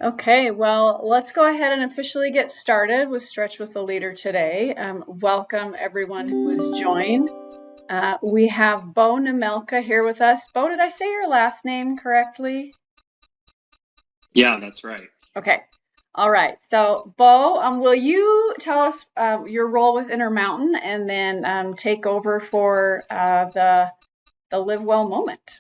Okay, well, let's go ahead and officially get started with Stretch with the Leader today. Welcome everyone who has joined. We have Bo Nemelka here with us. Bo, did I say your last name correctly? Yeah, that's right. Okay. All right. So, Bo, will you tell us your role with Intermountain and then take over for the Live Well moment?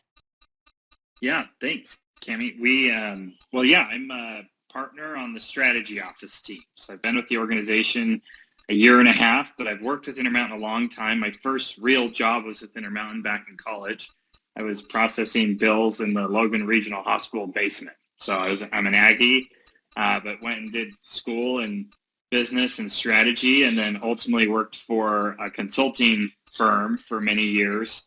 Yeah, thanks, Cami. I'm a partner on the strategy office team. So I've been with the organization a year and a half, but I've worked with Intermountain a long time. My first real job was with Intermountain back in college. I was processing bills in the Logan Regional Hospital basement. So I'm an Aggie, but went and did school in business and strategy, and then ultimately worked for a consulting firm for many years.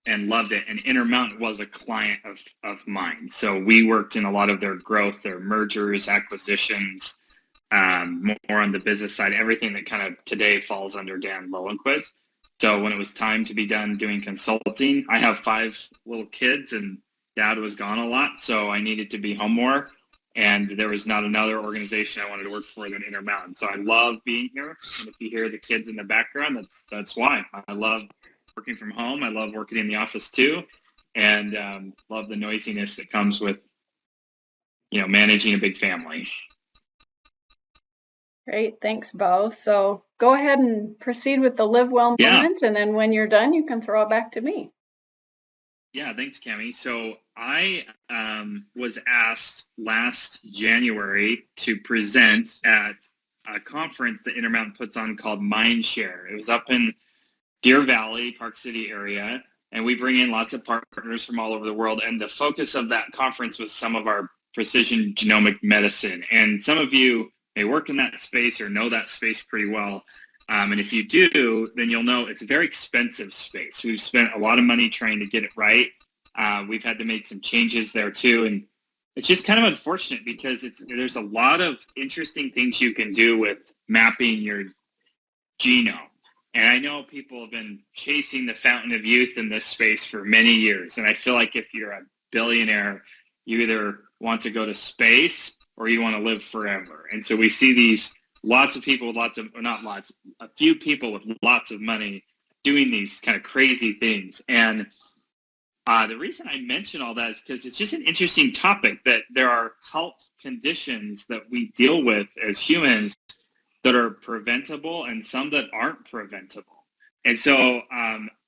And loved it. And Intermountain was a client of mine. So we worked in a lot of their growth, their mergers, acquisitions, more on the business side, everything that kind of today falls under Dan Lowenquist. So when it was time to be done doing consulting, I have 5 little kids and dad was gone a lot. So I needed to be home more. And there was not another organization I wanted to work for than Intermountain. So I love being here. And if you hear the kids in the background, that's why. I love working from home. I love working in the office too, and love the noisiness that comes with, managing a big family. Great, thanks, Bo. So go ahead and proceed with the Live Well moment, and then when you're done, you can throw it back to me. Yeah, thanks, Cami. So I was asked last January to present at a conference that Intermountain puts on called Mindshare. It was up in Deer Valley, Park City area, and we bring in lots of partners from all over the world. And the focus of that conference was some of our precision genomic medicine. And some of you may work in that space or know that space pretty well. And if you do, then you'll know it's a very expensive space. We've spent a lot of money trying to get it right. We've had to make some changes there too. And it's just kind of unfortunate because there's a lot of interesting things you can do with mapping your genome. And I know people have been chasing the fountain of youth in this space for many years. And I feel like if you're a billionaire, you either want to go to space or you want to live forever. And so we see these lots of people with a few people with lots of money doing these kind of crazy things. And the reason I mention all that is because it's just an interesting topic that there are health conditions that we deal with as humans that are preventable and some that aren't preventable. And so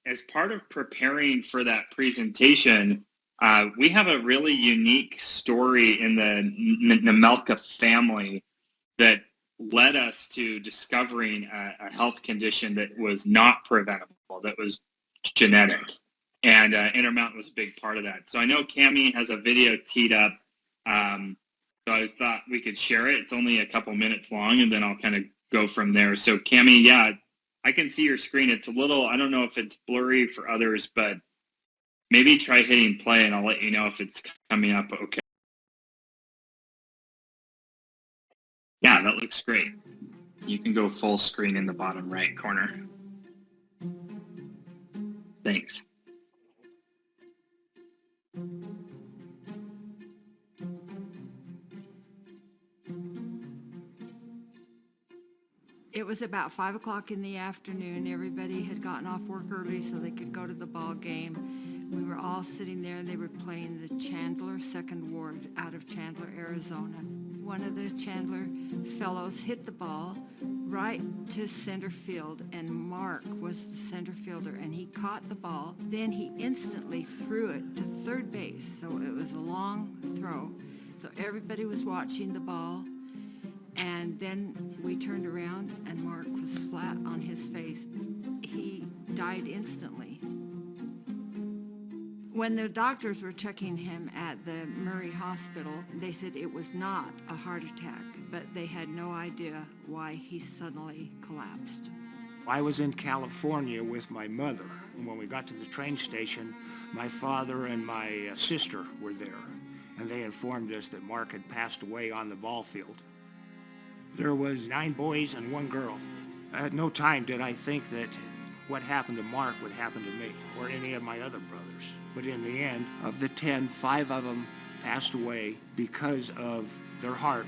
as part of preparing for that presentation, we have a really unique story in the Nemelka family that led us to discovering a health condition that was not preventable, that was genetic. And Intermountain was a big part of that. So I know Cami has a video teed up. So I thought we could share it. It's only a couple minutes long, and then I'll kind of go from there. So Cami, yeah, I can see your screen. It's a little, I don't know if it's blurry for others, but maybe try hitting play and I'll let you know if it's coming up okay. Yeah, that looks great. You can go full screen in the bottom right corner. Thanks. It was about 5 o'clock in the afternoon. Everybody had gotten off work early so they could go to the ball game. We were all sitting there and they were playing the Chandler Second Ward out of Chandler, Arizona. One of the Chandler fellows hit the ball right to center field, and Mark was the center fielder, and he caught the ball. Then he instantly threw it to third base, so it was a long throw. So everybody was watching the ball. And then we turned around and Mark was flat on his face. He died instantly. When the doctors were checking him at the Murray Hospital, they said it was not a heart attack, but they had no idea why he suddenly collapsed. I was in California with my mother, and when we got to the train station, my father and my sister were there, and they informed us that Mark had passed away on the ball field. There was 9 boys and 1 girl. At no time did I think that what happened to Mark would happen to me or any of my other brothers. But in the end, of the 10, 5 of them passed away because of their heart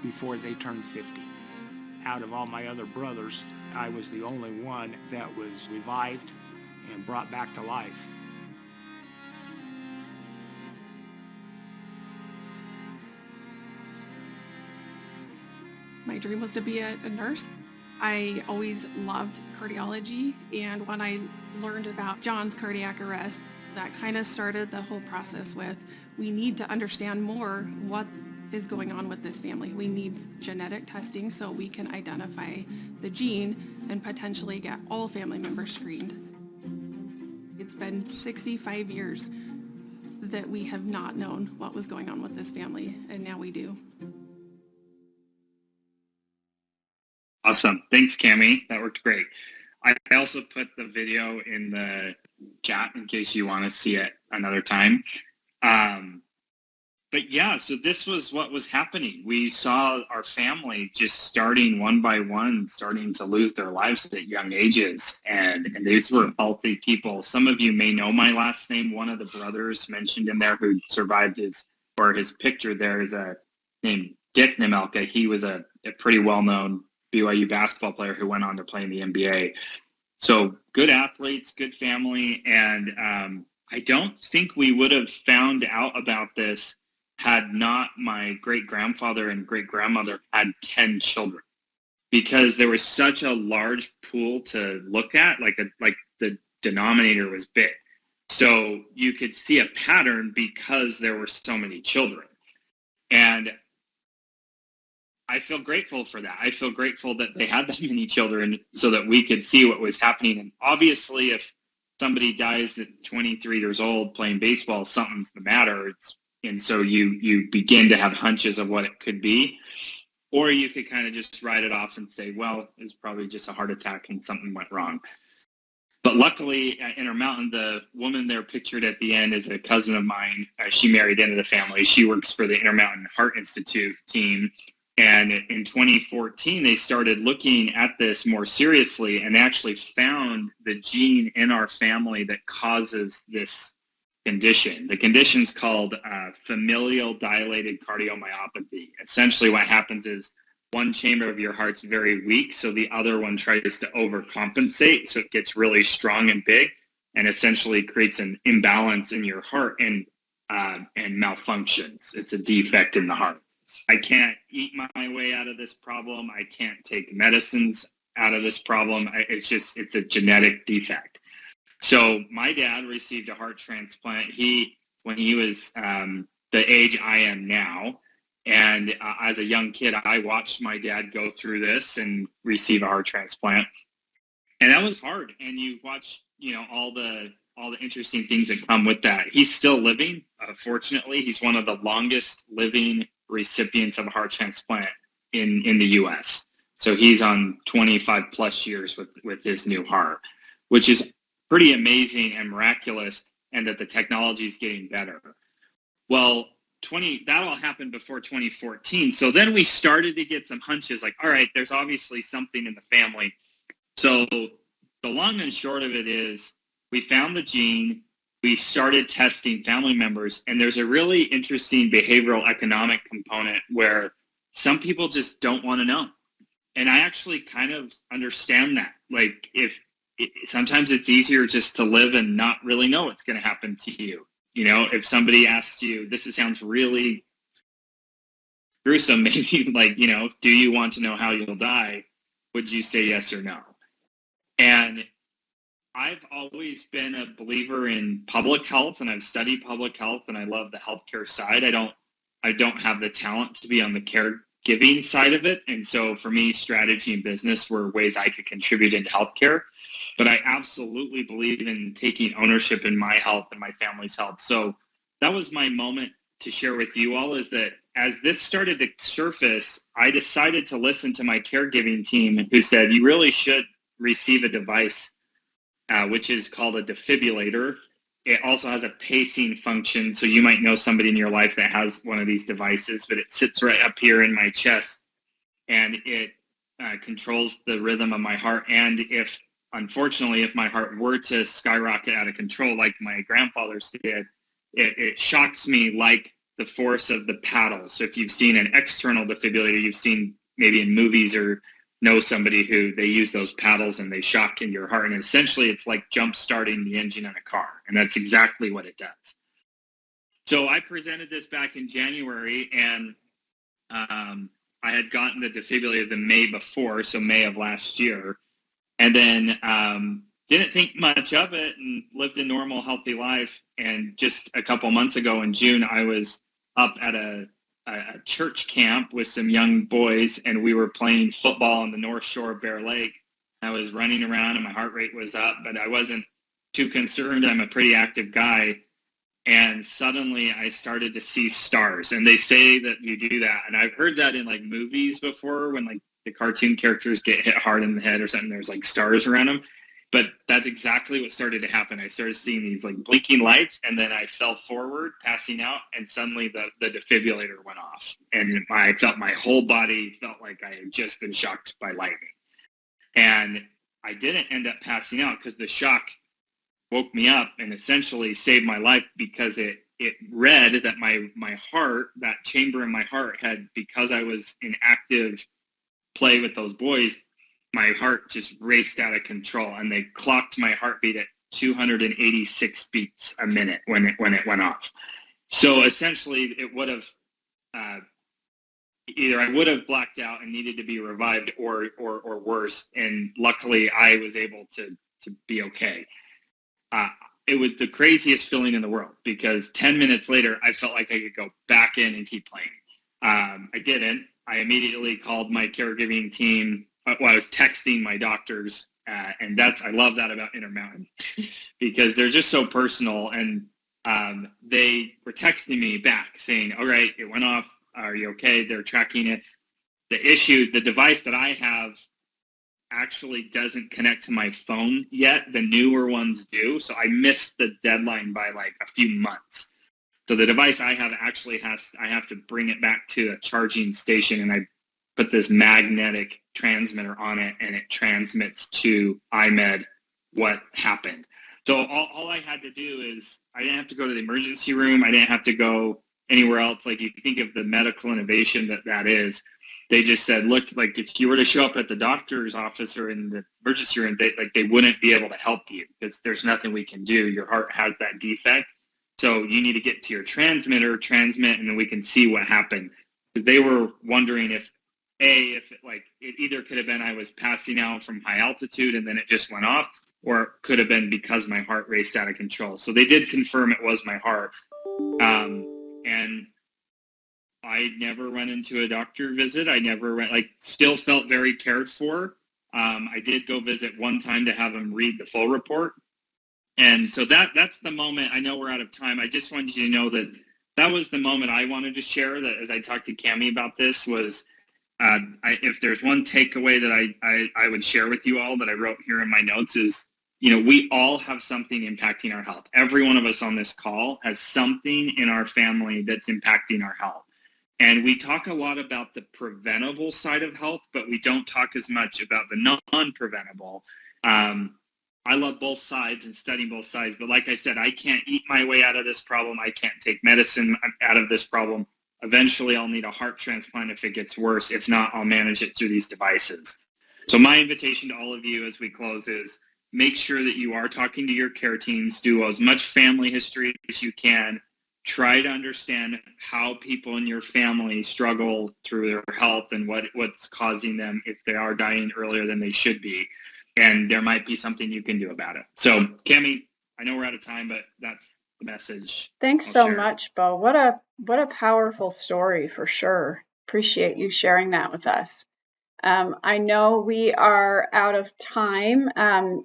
before they turned 50. Out of all my other brothers, I was the only one that was revived and brought back to life. My dream was to be a nurse. I always loved cardiology, and when I learned about John's cardiac arrest, that kind of started the whole process with, we need to understand more what is going on with this family. We need genetic testing so we can identify the gene and potentially get all family members screened. It's been 65 years that we have not known what was going on with this family, and now we do. Awesome. Thanks, Cammie. That worked great. I also put the video in the chat in case you want to see it another time. But yeah, so this was what was happening. We saw our family just starting one by one, starting to lose their lives at young ages. And these were healthy people. Some of you may know my last name. One of the brothers mentioned in there who survived his picture there is named Dick Nemelka. He was a pretty well-known BYU basketball player who went on to play in the NBA. So good athletes, good family. And I don't think we would have found out about this had not my great-grandfather and great-grandmother had 10 children, because there was such a large pool to look at, like the denominator was big. So you could see a pattern because there were so many children. And I feel grateful for that. I feel grateful that they had that many children so that we could see what was happening. And obviously, if somebody dies at 23 years old playing baseball, something's the matter. And so you begin to have hunches of what it could be. Or you could kind of just write it off and say, well, it's probably just a heart attack and something went wrong. But luckily at Intermountain, the woman there pictured at the end is a cousin of mine. She married into the family. She works for the Intermountain Heart Institute team. And in 2014, they started looking at this more seriously and actually found the gene in our family that causes this condition. The condition is called familial dilated cardiomyopathy. Essentially what happens is one chamber of your heart's very weak, so the other one tries to overcompensate, so it gets really strong and big, and essentially creates an imbalance in your heart and malfunctions. It's a defect in the heart. I can't eat my way out of this problem. I can't take medicines out of this problem. It's a genetic defect. So my dad received a heart transplant. When he was the age I am now, and as a young kid, I watched my dad go through this and receive a heart transplant, and that was hard. And you watch, all the interesting things that come with that. He's still living. Fortunately, he's one of the longest living recipients of a heart transplant in the U.S. So he's on 25 plus years with his new heart, which is pretty amazing and miraculous, and that the technology is getting better. Well, that all happened before 2014. So then we started to get some hunches like, all right, there's obviously something in the family. So the long and short of it is we found the gene, we started testing family members, and there's a really interesting behavioral economic component where some people just don't want to know. And I actually kind of understand that. Like sometimes it's easier just to live and not really know what's going to happen to you. If somebody asks you, this sounds really gruesome, maybe like, do you want to know how you'll die? Would you say yes or no? And I've always been a believer in public health, and I've studied public health, and I love the healthcare side. I don't have the talent to be on the caregiving side of it. And so for me, strategy and business were ways I could contribute into healthcare. But I absolutely believe in taking ownership in my health and my family's health. So that was my moment to share with you all, is that as this started to surface, I decided to listen to my caregiving team, who said, you really should receive a device, which is called a defibrillator. It also has a pacing function. So you might know somebody in your life that has one of these devices, but it sits right up here in my chest, and it controls the rhythm of my heart. And unfortunately, if my heart were to skyrocket out of control like my grandfather's did, it shocks me like the force of the paddle. So if you've seen an external defibrillator, you've seen maybe in movies or know somebody who they use those paddles and they shock into your heart. And essentially it's like jump starting the engine on a car. And that's exactly what it does. So I presented this back in January, and I had gotten the defibrillator the May before, so May of last year. And then didn't think much of it and lived a normal, healthy life. And just a couple months ago in June, I was up at a church camp with some young boys, and we were playing football on the North Shore of Bear Lake. I was running around and my heart rate was up, but I wasn't too concerned. I'm a pretty active guy. And suddenly I started to see stars. And they say that you do that. And I've heard that in like movies before, when like the cartoon characters get hit hard in the head or something, there's like stars around them. But that's exactly what started to happen. I started seeing these like blinking lights, and then I fell forward, passing out, and suddenly the defibrillator went off. And I felt my whole body felt like I had just been shocked by lightning. And I didn't end up passing out because the shock woke me up and essentially saved my life, because it read that my heart, that chamber in my heart had, because I was in active play with those boys, my heart just raced out of control, and they clocked my heartbeat at 286 beats a minute when it went off. So essentially it would have either I would have blacked out and needed to be revived, or worse. And luckily I was able to be okay. It was the craziest feeling in the world, because 10 minutes later, I felt like I could go back in and keep playing. I didn't. I immediately called my caregiving team. I was texting my doctors, and I love that about Intermountain, because they're just so personal. And they were texting me back saying, all right, it went off. Are you okay? They're tracking it. The device that I have actually doesn't connect to my phone yet. The newer ones do. So I missed the deadline by like a few months. So the device I have actually I have to bring it back to a charging station, and I put this magnetic transmitter on it, and it transmits to iMed what happened. So all I had to do is, I didn't have to go to the emergency room. I didn't have to go anywhere else. Like, you think of the medical innovation that is. They just said, look, like if you were to show up at the doctor's office or in the emergency room, they wouldn't be able to help you, because there's nothing we can do. Your heart has that defect. So you need to get to your transmitter, transmit, and then we can see what happened. They were wondering if it either could have been I was passing out from high altitude and then it just went off, or it could have been because my heart raced out of control. So they did confirm it was my heart. And I never went into a doctor visit. I never still felt very cared for. I did go visit one time to have him read the full report. And so that's the moment. I know we're out of time. I just wanted you to know that was the moment I wanted to share, that as I talked to Cammie about this, was if there's one takeaway that I would share with you all that I wrote here in my notes is, we all have something impacting our health. Every one of us on this call has something in our family that's impacting our health. And we talk a lot about the preventable side of health, but we don't talk as much about the non-preventable. I love both sides and studying both sides, but like I said, I can't eat my way out of this problem. I can't take medicine out of this problem. Eventually, I'll need a heart transplant if it gets worse. If not, I'll manage it through these devices. So my invitation to all of you as we close is, make sure that you are talking to your care teams. Do as much family history as you can. Try to understand how people in your family struggle through their health and what's causing them if they are dying earlier than they should be. And there might be something you can do about it. So, Cammie, I know we're out of time, but that's the message. Thanks so much, Bo. What a powerful story, for sure. Appreciate you sharing that with us. I know we are out of time.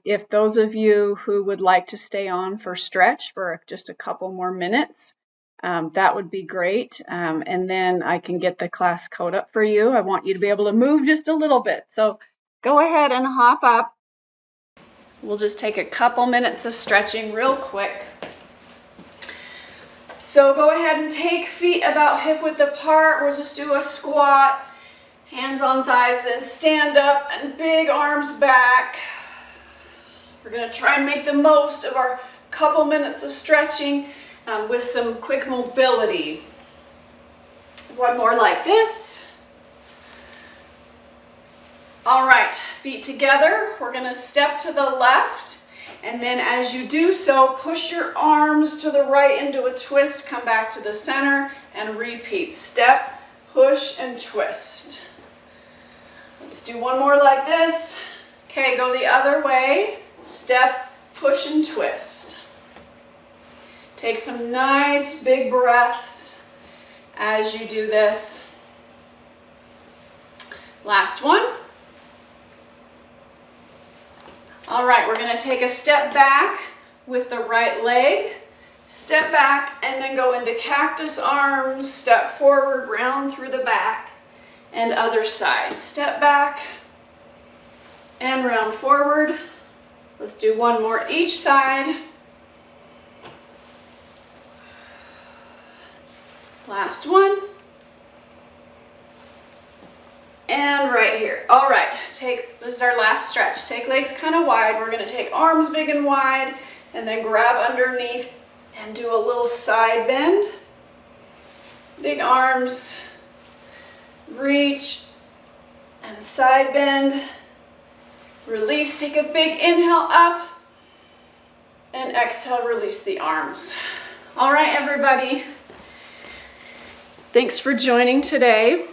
If those of you who would like to stay on for stretch for just a couple more minutes, that would be great. And then I can get the class code up for you. I want you to be able to move just a little bit. So go ahead and hop up. We'll just take a couple minutes of stretching real quick. So go ahead and take feet about hip width apart. We'll just do a squat, hands on thighs, then stand up and big arms back. We're gonna try and make the most of our couple minutes of stretching with some quick mobility. One more like this. All right, feet together. We're gonna step to the left, and then as you do so, push your arms to the right into a twist, come back to the center, and repeat. Step, push, and twist. Let's do one more like this. Okay, go the other way. Step, push, and twist. Take some nice big breaths as you do this. Last one. All right, we're gonna take a step back with the right leg. Step back and then go into cactus arms. Step forward, round through the back, and other side. Step back and round forward. Let's do one more each side. Last one. And right here. All right, this is our last stretch. Take legs kind of wide. We're gonna take arms big and wide and then grab underneath and do a little side bend. Big arms, reach and side bend. Release, take a big inhale up and exhale, release the arms. All right, everybody. Thanks for joining today.